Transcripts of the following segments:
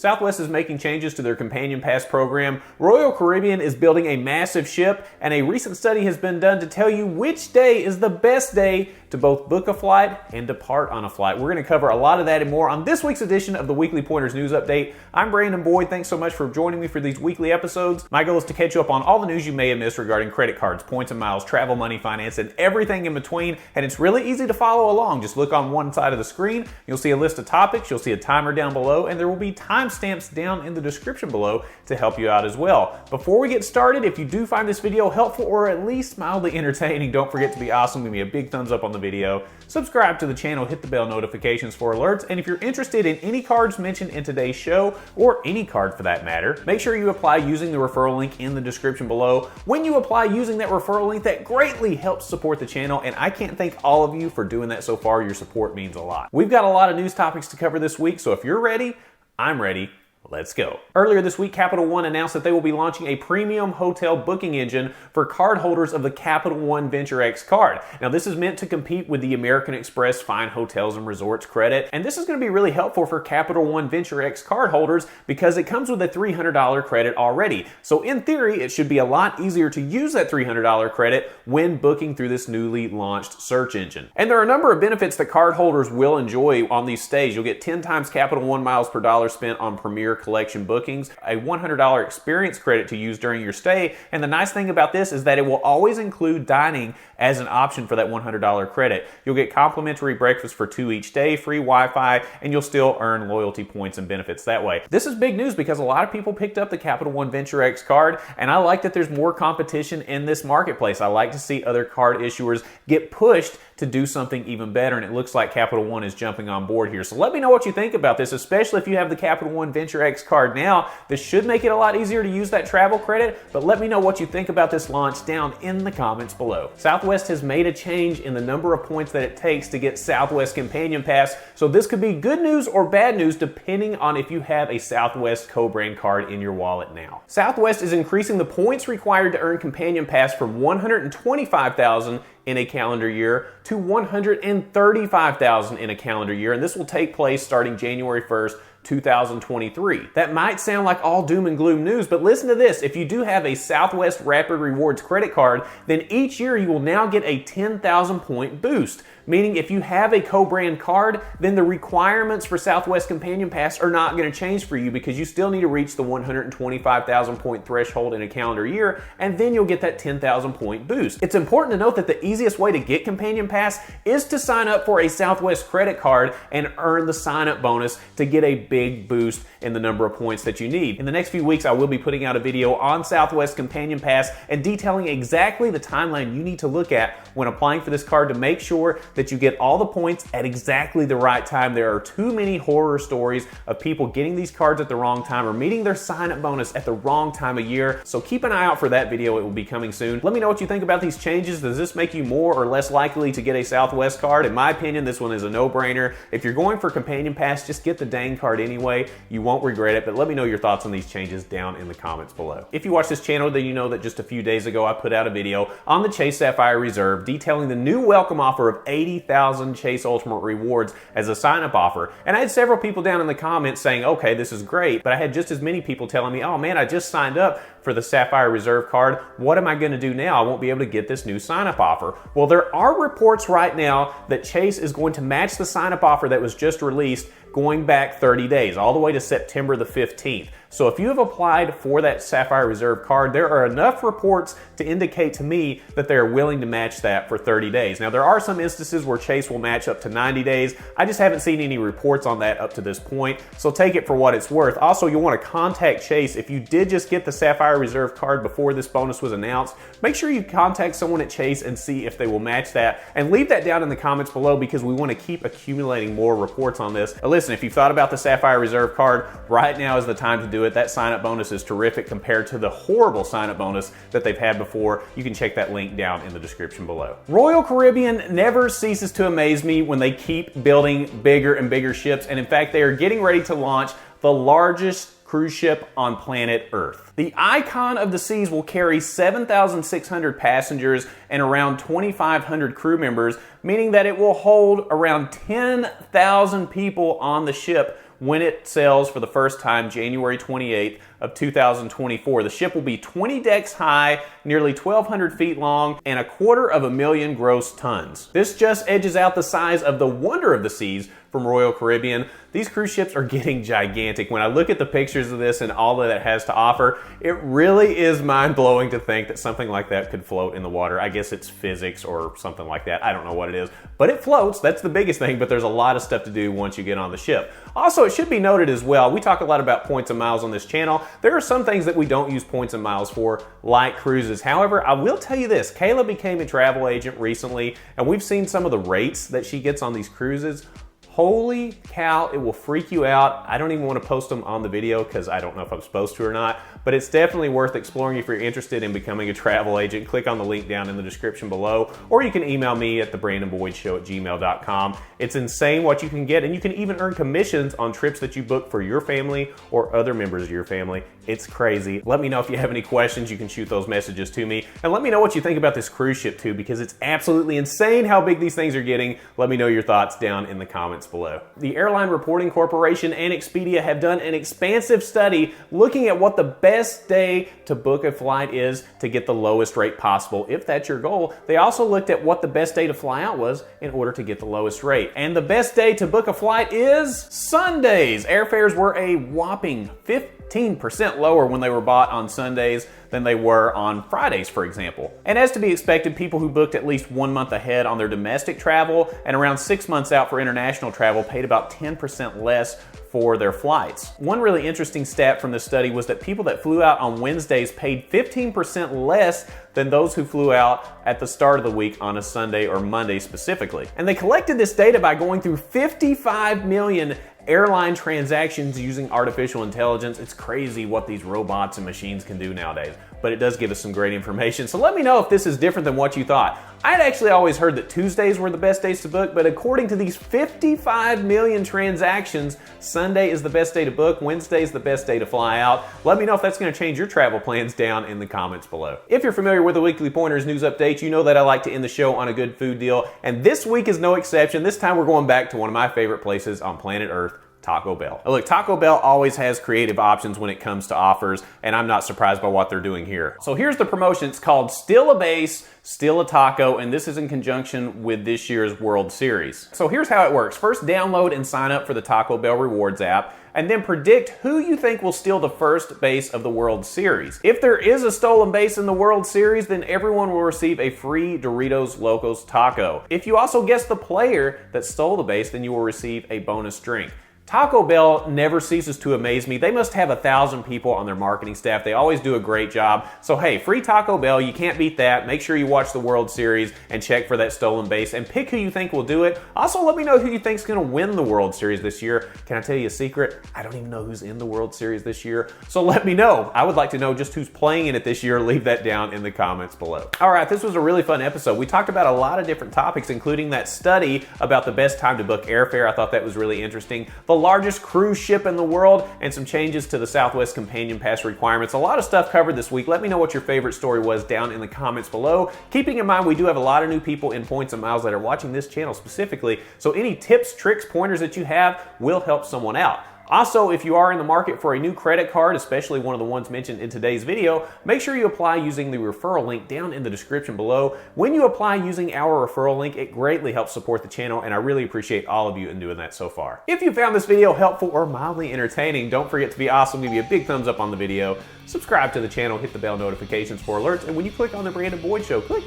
Southwest is making changes to their Companion Pass program, Royal Caribbean is building a massive ship, and a recent study has been done to tell you which day is the best day to both book a flight and depart on a flight. We're going to cover a lot of that and more on this week's edition of the Weekly Pointers News Update. I'm Brandon Boyd. Thanks so much for joining me for these weekly episodes. My goal is to catch you up on all the news you may have missed regarding credit cards, points and miles, travel, money, finance, and everything in between. And it's really easy to follow along. Just look on one side of the screen. You'll see a list of topics. You'll see a timer down below, and there will be timestamps down in the description below to help you out as well. Before we get started, if you do find this video helpful or at least mildly entertaining, don't forget to be awesome. Give me a big thumbs up on the video. Subscribe to the channel, hit the bell notifications for alerts, and if you're interested in any cards mentioned in today's show, or any card for that matter, make sure you apply using the referral link in the description below. When you apply using that referral link, that greatly helps support the channel, and I can't thank all of you for doing that so far. Your support means a lot. We've got a lot of news topics to cover this week, so if you're ready, I'm ready. Let's go. Earlier this week, Capital One announced that they will be launching a premium hotel booking engine for cardholders of the Capital One Venture X card. Now, this is meant to compete with the American Express Fine Hotels and Resorts credit, and this is going to be really helpful for Capital One Venture X cardholders because it comes with a $300 credit already. So in theory, it should be a lot easier to use that $300 credit when booking through this newly launched search engine. And there are a number of benefits that cardholders will enjoy on these stays. You'll get 10 times Capital One miles per dollar spent on Premier Collection bookings, a $100 experience credit to use during your stay, and the nice thing about this is that it will always include dining as an option for that $100 credit. You'll get complimentary breakfast for 2 each day, free Wi-Fi, and you'll still earn loyalty points and benefits that way. This is big news because a lot of people picked up the Capital One Venture X card, and I like that there's more competition in this marketplace. I like to see other card issuers get pushed to do something even better, and it looks like Capital One is jumping on board here. So let me know what you think about this, especially if you have the Capital One Venture X card now. This should make it a lot easier to use that travel credit, but let me know what you think about this launch down in the comments below. Southwest has made a change in the number of points that it takes to get Southwest Companion Pass, so this could be good news or bad news depending on if you have a Southwest co-brand card in your wallet now. Southwest is increasing the points required to earn Companion Pass from 125,000 in a calendar year to 135,000 in a calendar year, and this will take place starting January 1st, 2023. That might sound like all doom and gloom news, but listen to this. If you do have a Southwest Rapid Rewards credit card, then each year you will now get a 10,000 point boost. Meaning if you have a co-brand card, then the requirements for Southwest Companion Pass are not going to change for you because you still need to reach the 125,000 point threshold in a calendar year, and then you'll get that 10,000 point boost. It's important to note that the easiest way to get Companion Pass is to sign up for a Southwest credit card and earn the sign-up bonus to get a big boost in the number of points that you need. In the next few weeks, I will be putting out a video on Southwest Companion Pass and detailing exactly the timeline you need to look at when applying for this card to make sure that you get all the points at exactly the right time. There are too many horror stories of people getting these cards at the wrong time or meeting their sign-up bonus at the wrong time of year. So keep an eye out for that video. It will be coming soon. Let me know what you think about these changes. Does this make you more or less likely to get a Southwest card? In my opinion, this one is a no-brainer. If you're going for Companion Pass, just get the dang card anyway. You won't regret it, but let me know your thoughts on these changes down in the comments below. If you watch this channel, then you know that just a few days ago, I put out a video on the Chase Sapphire Reserve detailing the new welcome offer of 80,000 Chase Ultimate Rewards as a sign-up offer. And I had several people down in the comments saying, okay, this is great, but I had just as many people telling me, oh man, I just signed up for the Sapphire Reserve card. What am I going to do now? I won't be able to get this new sign-up offer. Well, there are reports right now that Chase is going to match the sign-up offer that was just released going back 30 days, all the way to September the 15th. So if you have applied for that Sapphire Reserve card, there are enough reports to indicate to me that they're willing to match that for 30 days. Now, there are some instances where Chase will match up to 90 days. I just haven't seen any reports on that up to this point, so take it for what it's worth. Also, you'll want to contact Chase. If you did just get the Sapphire Reserve card before this bonus was announced, make sure you contact someone at Chase and see if they will match that. And leave that down in the comments below because we want to keep accumulating more reports on this. Now, listen, if you've thought about the Sapphire Reserve card, right now is the time to do it. That sign-up bonus is terrific compared to the horrible sign-up bonus that they've had before. You can check that link down in the description below. Royal Caribbean never ceases to amaze me when they keep building bigger and bigger ships, and in fact, they are getting ready to launch the largest cruise ship on planet Earth. The Icon of the Seas will carry 7,600 passengers and around 2,500 crew members, meaning that it will hold around 10,000 people on the ship when it sails for the first time January 28th of 2024. The ship will be 20 decks high, nearly 1,200 feet long, and 250,000 gross tons. This just edges out the size of the Wonder of the Seas from Royal Caribbean. These cruise ships are getting gigantic. When I look at the pictures of this and all that it has to offer, it really is mind-blowing to think that something like that could float in the water. I guess it's physics or something like that. I don't know what it is, but it floats. That's the biggest thing, but there's a lot of stuff to do once you get on the ship. Also, it should be noted as well, we talk a lot about points and miles on this channel. There are some things that we don't use points and miles for, like cruises. However, I will tell you this, Kayla became a travel agent recently, and we've seen some of the rates that she gets on these cruises. Holy cow, it will freak you out. I don't even want to post them on the video because I don't know if I'm supposed to or not, but it's definitely worth exploring if you're interested in becoming a travel agent. Click on the link down in the description below, or you can email me at thebrandonboydshow@gmail.com. It's insane what you can get, and you can even earn commissions on trips that you book for your family or other members of your family. It's crazy. Let me know if you have any questions. You can shoot those messages to me, and let me know what you think about this cruise ship too, because it's absolutely insane how big these things are getting. Let me know your thoughts down in the comments below. The Airline Reporting Corporation and Expedia have done an expansive study looking at what the best day to book a flight is to get the lowest rate possible, if that's your goal. They also looked at what the best day to fly out was in order to get the lowest rate. And the best day to book a flight is Sundays. Airfares were a whopping 15% lower when they were bought on Sundays than they were on Fridays, for example. And as to be expected, people who booked at least 1 month ahead on their domestic travel and around 6 months out for international travel paid about 10% less for their flights. One really interesting stat from this study was that people that flew out on Wednesdays paid 15% less than those who flew out at the start of the week on a Sunday or Monday specifically. And they collected this data by going through 55 million airline transactions using artificial intelligence. It's crazy what these robots and machines can do nowadays, but it does give us some great information. So let me know if this is different than what you thought. I'd actually always heard that Tuesdays were the best days to book, but according to these 55 million transactions, Sunday is the best day to book, Wednesday is the best day to fly out. Let me know if that's going to change your travel plans down in the comments below. If you're familiar with the Weekly Pointers news updates, you know that I like to end the show on a good food deal, and this week is no exception. This time we're going back to one of my favorite places on planet Earth, Taco Bell. Look, Taco Bell always has creative options when it comes to offers, and I'm not surprised by what they're doing here. So here's the promotion. It's called Still a Base, Still a Taco, and this is in conjunction with this year's World Series. So here's how it works. First, download and sign up for the Taco Bell Rewards app, and then predict who you think will steal the first base of the World Series. If there is a stolen base in the World Series, then everyone will receive a free Doritos Locos taco. If you also guess the player that stole the base, then you will receive a bonus drink. Taco Bell never ceases to amaze me. They must have 1,000 people on their marketing staff. They always do a great job. So hey, free Taco Bell, you can't beat that. Make sure you watch the World Series and check for that stolen base and pick who you think will do it. Also, let me know who you think's gonna win the World Series this year. Can I tell you a secret? I don't even know who's in the World Series this year. So let me know. I would like to know just who's playing in it this year. Leave that down in the comments below. All right, this was a really fun episode. We talked about a lot of different topics, including that study about the best time to book airfare. I thought that was really interesting. The largest cruise ship in the world, and some changes to the Southwest Companion Pass requirements. A lot of stuff covered this week. Let me know what your favorite story was down in the comments below. Keeping in mind, we do have a lot of new people in Points and Miles that are watching this channel specifically, so any tips, tricks, pointers that you have will help someone out. Also, if you are in the market for a new credit card, especially one of the ones mentioned in today's video, make sure you apply using the referral link down in the description below. When you apply using our referral link, it greatly helps support the channel, and I really appreciate all of you in doing that so far. If you found this video helpful or mildly entertaining, don't forget to be awesome. Give me a big thumbs up on the video, subscribe to the channel, hit the bell notifications for alerts, and when you click on the Brandon Boyd Show, click,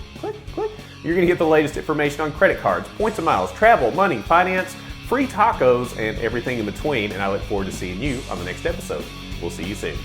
you're gonna get the latest information on credit cards, points and miles, travel, money, finance, free tacos, and everything in between, and I look forward to seeing you on the next episode. We'll see you soon.